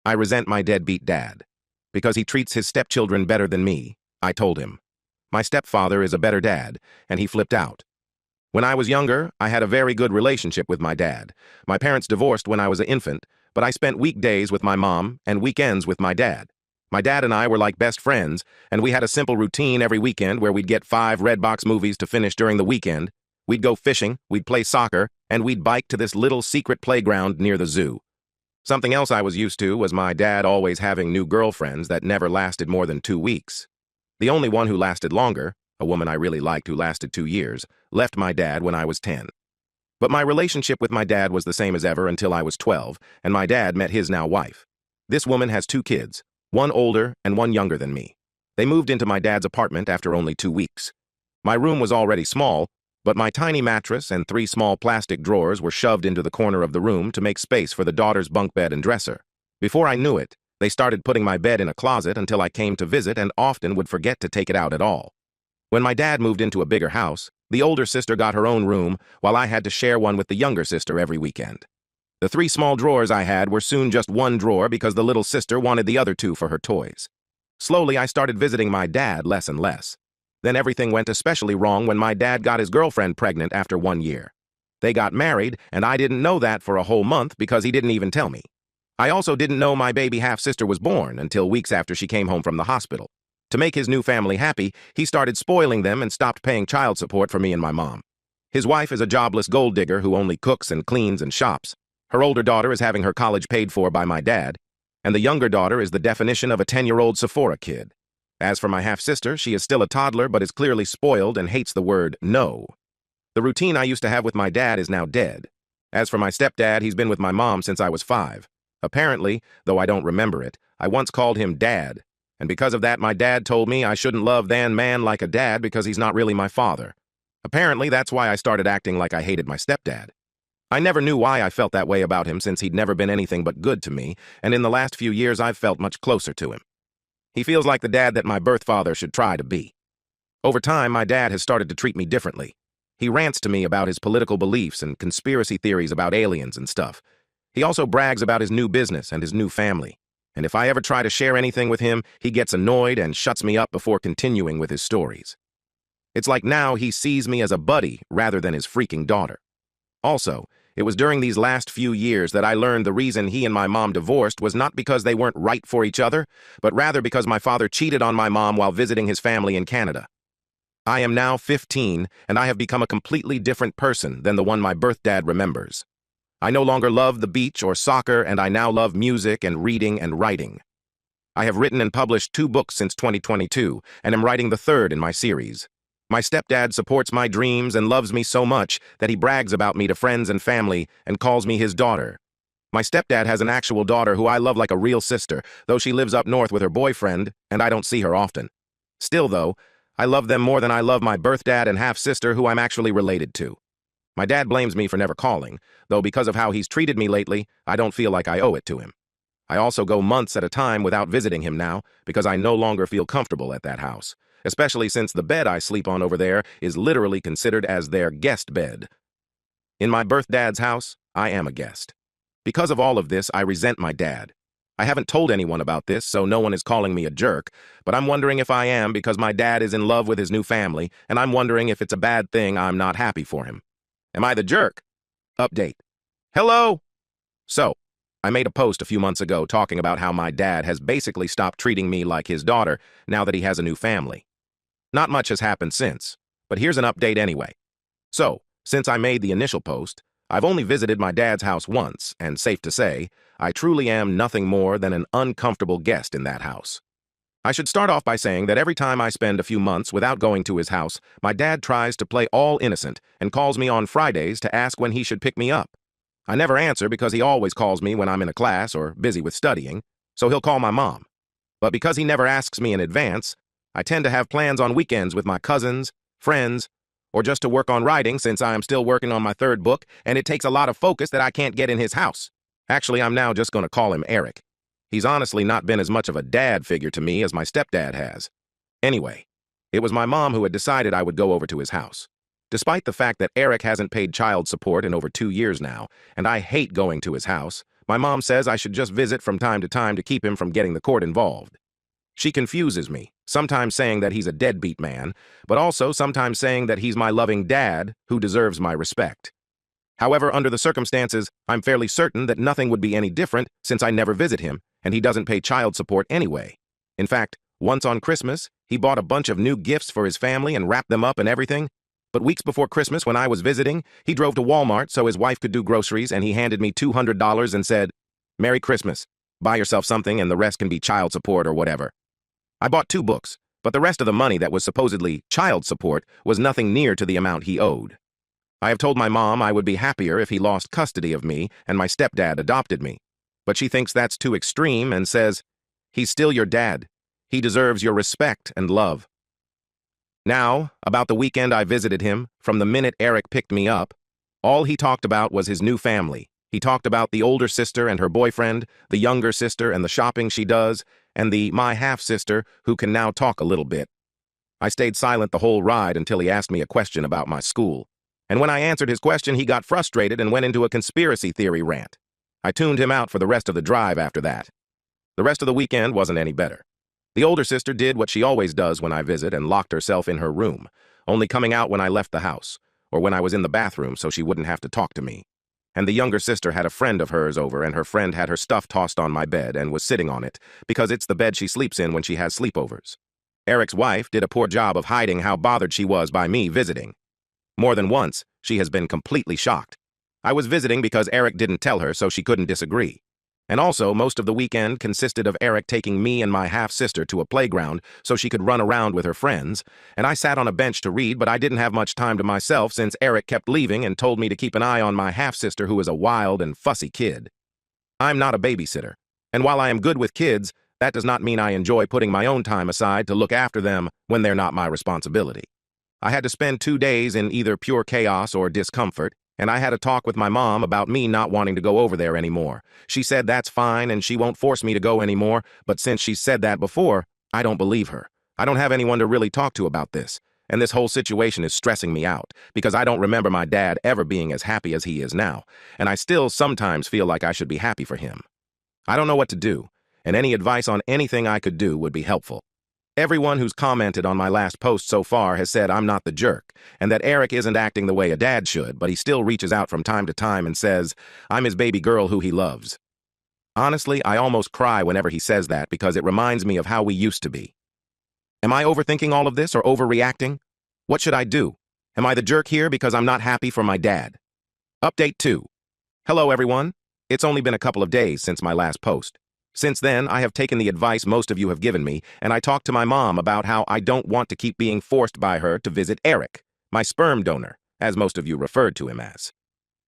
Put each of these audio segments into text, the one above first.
I resent my deadbeat dad. Because he treats his stepchildren better than me, I told him. My stepfather is a better dad, and he flipped out. When I was younger, I had a very good relationship with my dad. My parents divorced when I was an infant, but I spent weekdays with my mom and weekends with my dad. My dad and I were like best friends, and we had a simple routine every weekend where we'd get 5 Redbox movies to finish during the weekend. We'd go fishing, we'd play soccer, and we'd bike to this little secret playground near the zoo. Something else I was used to was my dad always having new girlfriends that never lasted more than 2 weeks. The only one who lasted longer, a woman I really liked who lasted 2 years, left my dad when I was 10. But my relationship with my dad was the same as ever until I was 12, and my dad met his now wife. This woman has 2 kids, one older and one younger than me. They moved into my dad's apartment after only 2 weeks. My room was already small, but my tiny mattress and 3 small plastic drawers were shoved into the corner of the room to make space for the daughter's bunk bed and dresser. Before I knew it, they started putting my bed in a closet until I came to visit and often would forget to take it out at all. When my dad moved into a bigger house, the older sister got her own room while I had to share one with the younger sister every weekend. The 3 small drawers I had were soon just 1 drawer because the little sister wanted the other 2 for her toys. Slowly, I started visiting my dad less and less. Then everything went especially wrong when my dad got his girlfriend pregnant after 1 year. They got married, and I didn't know that for a whole month because he didn't even tell me. I also didn't know my baby half-sister was born until weeks after she came home from the hospital. To make his new family happy, he started spoiling them and stopped paying child support for me and my mom. His wife is a jobless gold digger who only cooks and cleans and shops. Her older daughter is having her college paid for by my dad, and the younger daughter is the definition of a 10-year-old Sephora kid. As for my half-sister, she is still a toddler but is clearly spoiled and hates the word no. The routine I used to have with my dad is now dead. As for my stepdad, he's been with my mom since I was 5. Apparently, though I don't remember it, I once called him Dad, and because of that my dad told me I shouldn't love that man like a dad because he's not really my father. Apparently, that's why I started acting like I hated my stepdad. I never knew why I felt that way about him since he'd never been anything but good to me, and in the last few years I've felt much closer to him. He feels like the dad that my birth father should try to be. Over time, my dad has started to treat me differently. He rants to me about his political beliefs and conspiracy theories about aliens and stuff. He also brags about his new business and his new family. And if I ever try to share anything with him, he gets annoyed and shuts me up before continuing with his stories. It's like now he sees me as a buddy rather than his freaking daughter. Also, it was during these last few years that I learned the reason he and my mom divorced was not because they weren't right for each other, but rather because my father cheated on my mom while visiting his family in Canada. I am now 15, and I have become a completely different person than the one my birth dad remembers. I no longer love the beach or soccer, and I now love music and reading and writing. I have written and published 2 books since 2022, and am writing the 3rd in my series. My stepdad supports my dreams and loves me so much that he brags about me to friends and family and calls me his daughter. My stepdad has an actual daughter who I love like a real sister, though she lives up north with her boyfriend, and I don't see her often. Still, though, I love them more than I love my birth dad and half-sister who I'm actually related to. My dad blames me for never calling, though because of how he's treated me lately, I don't feel like I owe it to him. I also go months at a time without visiting him now because I no longer feel comfortable at that house, especially since the bed I sleep on over there is literally considered as their guest bed. In my birth dad's house, I am a guest. Because of all of this, I resent my dad. I haven't told anyone about this, so no one is calling me a jerk, but I'm wondering if I am because my dad is in love with his new family, and I'm wondering if it's a bad thing I'm not happy for him. Am I the jerk? Update. Hello? So, I made a post a few months ago talking about how my dad has basically stopped treating me like his daughter now that he has a new family. Not much has happened since, but here's an update anyway. So, since I made the initial post, I've only visited my dad's house once, and safe to say, I truly am nothing more than an uncomfortable guest in that house. I should start off by saying that every time I spend a few months without going to his house, my dad tries to play all innocent and calls me on Fridays to ask when he should pick me up. I never answer because he always calls me when I'm in a class or busy with studying, so he'll call my mom. But because he never asks me in advance, I tend to have plans on weekends with my cousins, friends, or just to work on writing since I am still working on my 3rd book and it takes a lot of focus that I can't get in his house. Actually, I'm now just going to call him Eric. He's honestly not been as much of a dad figure to me as my stepdad has. Anyway, it was my mom who had decided I would go over to his house. Despite the fact that Eric hasn't paid child support in over 2 years now, and I hate going to his house, My mom says I should just visit from time to keep him from getting the court involved. She confuses me, sometimes saying that he's a deadbeat man, but also sometimes saying that he's my loving dad who deserves my respect. However, under the circumstances, I'm fairly certain that nothing would be any different since I never visit him, and he doesn't pay child support anyway. In fact, once on Christmas, he bought a bunch of new gifts for his family and wrapped them up and everything. But weeks before Christmas, when I was visiting, he drove to Walmart so his wife could do groceries, and he handed me $200 and said, "Merry Christmas. Buy yourself something and the rest can be child support or whatever." I bought 2 books, but the rest of the money that was supposedly child support was nothing near to the amount he owed. I have told my mom I would be happier if he lost custody of me and my stepdad adopted me, but she thinks that's too extreme and says, "He's still your dad. He deserves your respect and love." Now, about the weekend I visited him, from the minute Eric picked me up, all he talked about was his new family. He talked about the older sister and her boyfriend, the younger sister and the shopping she does, and my half-sister who can now talk a little bit. I stayed silent the whole ride until he asked me a question about my school. And when I answered his question, he got frustrated and went into a conspiracy theory rant. I tuned him out for the rest of the drive after that. The rest of the weekend wasn't any better. The older sister did what she always does when I visit and locked herself in her room, only coming out when I left the house, or when I was in the bathroom so she wouldn't have to talk to me. And the younger sister had a friend of hers over, and her friend had her stuff tossed on my bed and was sitting on it, because it's the bed she sleeps in when she has sleepovers. Eric's wife did a poor job of hiding how bothered she was by me visiting. More than once, she has been completely shocked. I was visiting because Eric didn't tell her, so she couldn't disagree. And also, most of the weekend consisted of Eric taking me and my half-sister to a playground so she could run around with her friends, and I sat on a bench to read, but I didn't have much time to myself since Eric kept leaving and told me to keep an eye on my half-sister who is a wild and fussy kid. I'm not a babysitter, and while I am good with kids, that does not mean I enjoy putting my own time aside to look after them when they're not my responsibility. I had to spend 2 days in either pure chaos or discomfort, and I had a talk with my mom about me not wanting to go over there anymore. She said that's fine and she won't force me to go anymore, but since she said that before, I don't believe her. I don't have anyone to really talk to about this, and this whole situation is stressing me out because I don't remember my dad ever being as happy as he is now, and I still sometimes feel like I should be happy for him. I don't know what to do, and any advice on anything I could do would be helpful. Everyone who's commented on my last post so far has said I'm not the jerk, and that Eric isn't acting the way a dad should, but he still reaches out from time to time and says, I'm his baby girl who he loves. Honestly, I almost cry whenever he says that because it reminds me of how we used to be. Am I overthinking all of this or overreacting? What should I do? Am I the jerk here because I'm not happy for my dad? Update 2. Hello, everyone. It's only been a couple of days since my last post. Since then, I have taken the advice most of you have given me, and I talked to my mom about how I don't want to keep being forced by her to visit Eric, my sperm donor, as most of you referred to him as.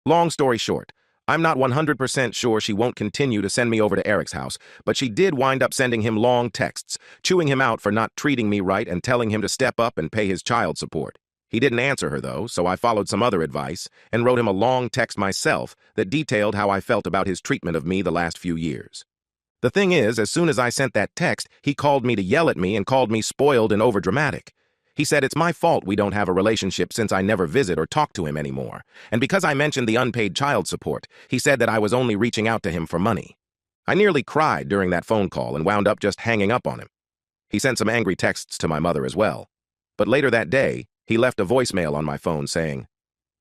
Long story short, I'm not 100% sure she won't continue to send me over to Eric's house, but she did wind up sending him long texts, chewing him out for not treating me right and telling him to step up and pay his child support. He didn't answer her, though, so I followed some other advice and wrote him a long text myself that detailed how I felt about his treatment of me the last few years. The thing is, as soon as I sent that text, he called me to yell at me and called me spoiled and overdramatic. He said it's my fault we don't have a relationship since I never visit or talk to him anymore. And because I mentioned the unpaid child support, he said that I was only reaching out to him for money. I nearly cried during that phone call and wound up just hanging up on him. He sent some angry texts to my mother as well. But later that day, he left a voicemail on my phone saying,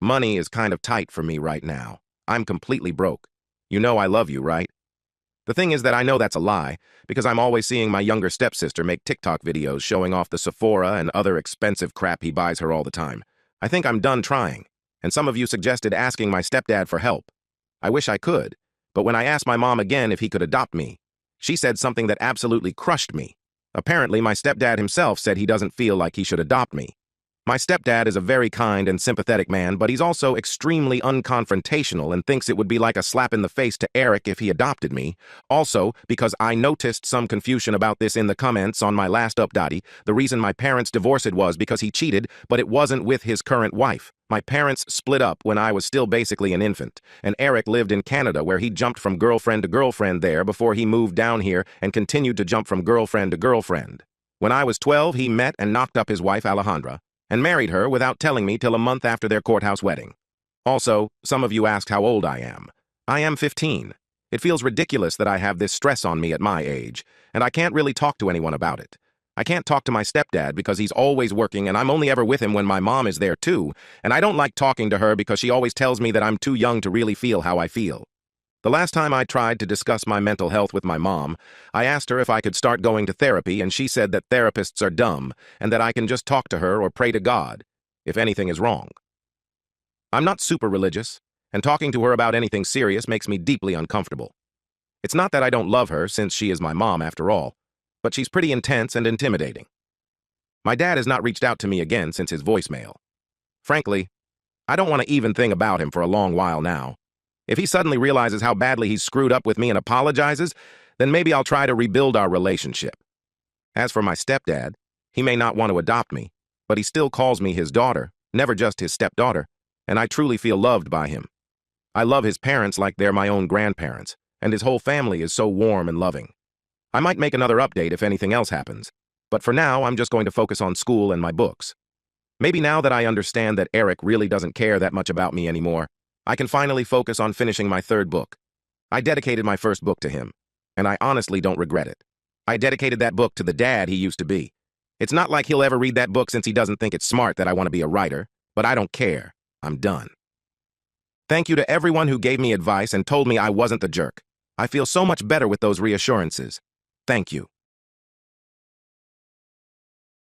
"Money is kind of tight for me right now. I'm completely broke. You know I love you, right?" The thing is that I know that's a lie, because I'm always seeing my younger stepsister make TikTok videos showing off the Sephora and other expensive crap he buys her all the time. I think I'm done trying, and some of you suggested asking my stepdad for help. I wish I could, but when I asked my mom again if he could adopt me, she said something that absolutely crushed me. Apparently, my stepdad himself said he doesn't feel like he should adopt me. My stepdad is a very kind and sympathetic man, but he's also extremely unconfrontational and thinks it would be like a slap in the face to Eric if he adopted me. Also, because I noticed some confusion about this in the comments on my last update, the reason my parents divorced was because he cheated, but it wasn't with his current wife. My parents split up when I was still basically an infant, and Eric lived in Canada where he jumped from girlfriend to girlfriend there before he moved down here and continued to jump from girlfriend to girlfriend. When I was 12, he met and knocked up his wife Alejandra, and married her without telling me till a month after their courthouse wedding. Also, some of you asked how old I am. I am 15. It feels ridiculous that I have this stress on me at my age, and I can't really talk to anyone about it. I can't talk to my stepdad because he's always working and I'm only ever with him when my mom is there too, and I don't like talking to her because she always tells me that I'm too young to really feel how I feel. The last time I tried to discuss my mental health with my mom, I asked her if I could start going to therapy, and she said that therapists are dumb and that I can just talk to her or pray to God if anything is wrong. I'm not super religious, and talking to her about anything serious makes me deeply uncomfortable. It's not that I don't love her, since she is my mom after all, but she's pretty intense and intimidating. My dad has not reached out to me again since his voicemail. Frankly, I don't want to even think about him for a long while now. If he suddenly realizes how badly he's screwed up with me and apologizes, then maybe I'll try to rebuild our relationship. As for my stepdad, he may not want to adopt me, but he still calls me his daughter, never just his stepdaughter, and I truly feel loved by him. I love his parents like they're my own grandparents, and his whole family is so warm and loving. I might make another update if anything else happens, but for now I'm just going to focus on school and my books. Maybe now that I understand that Eric really doesn't care that much about me anymore, I can finally focus on finishing my third book. I dedicated my first book to him, and I honestly don't regret it. I dedicated that book to the dad he used to be. It's not like he'll ever read that book since he doesn't think it's smart that I want to be a writer, but I don't care. I'm done. Thank you to everyone who gave me advice and told me I wasn't the jerk. I feel so much better with those reassurances. Thank you.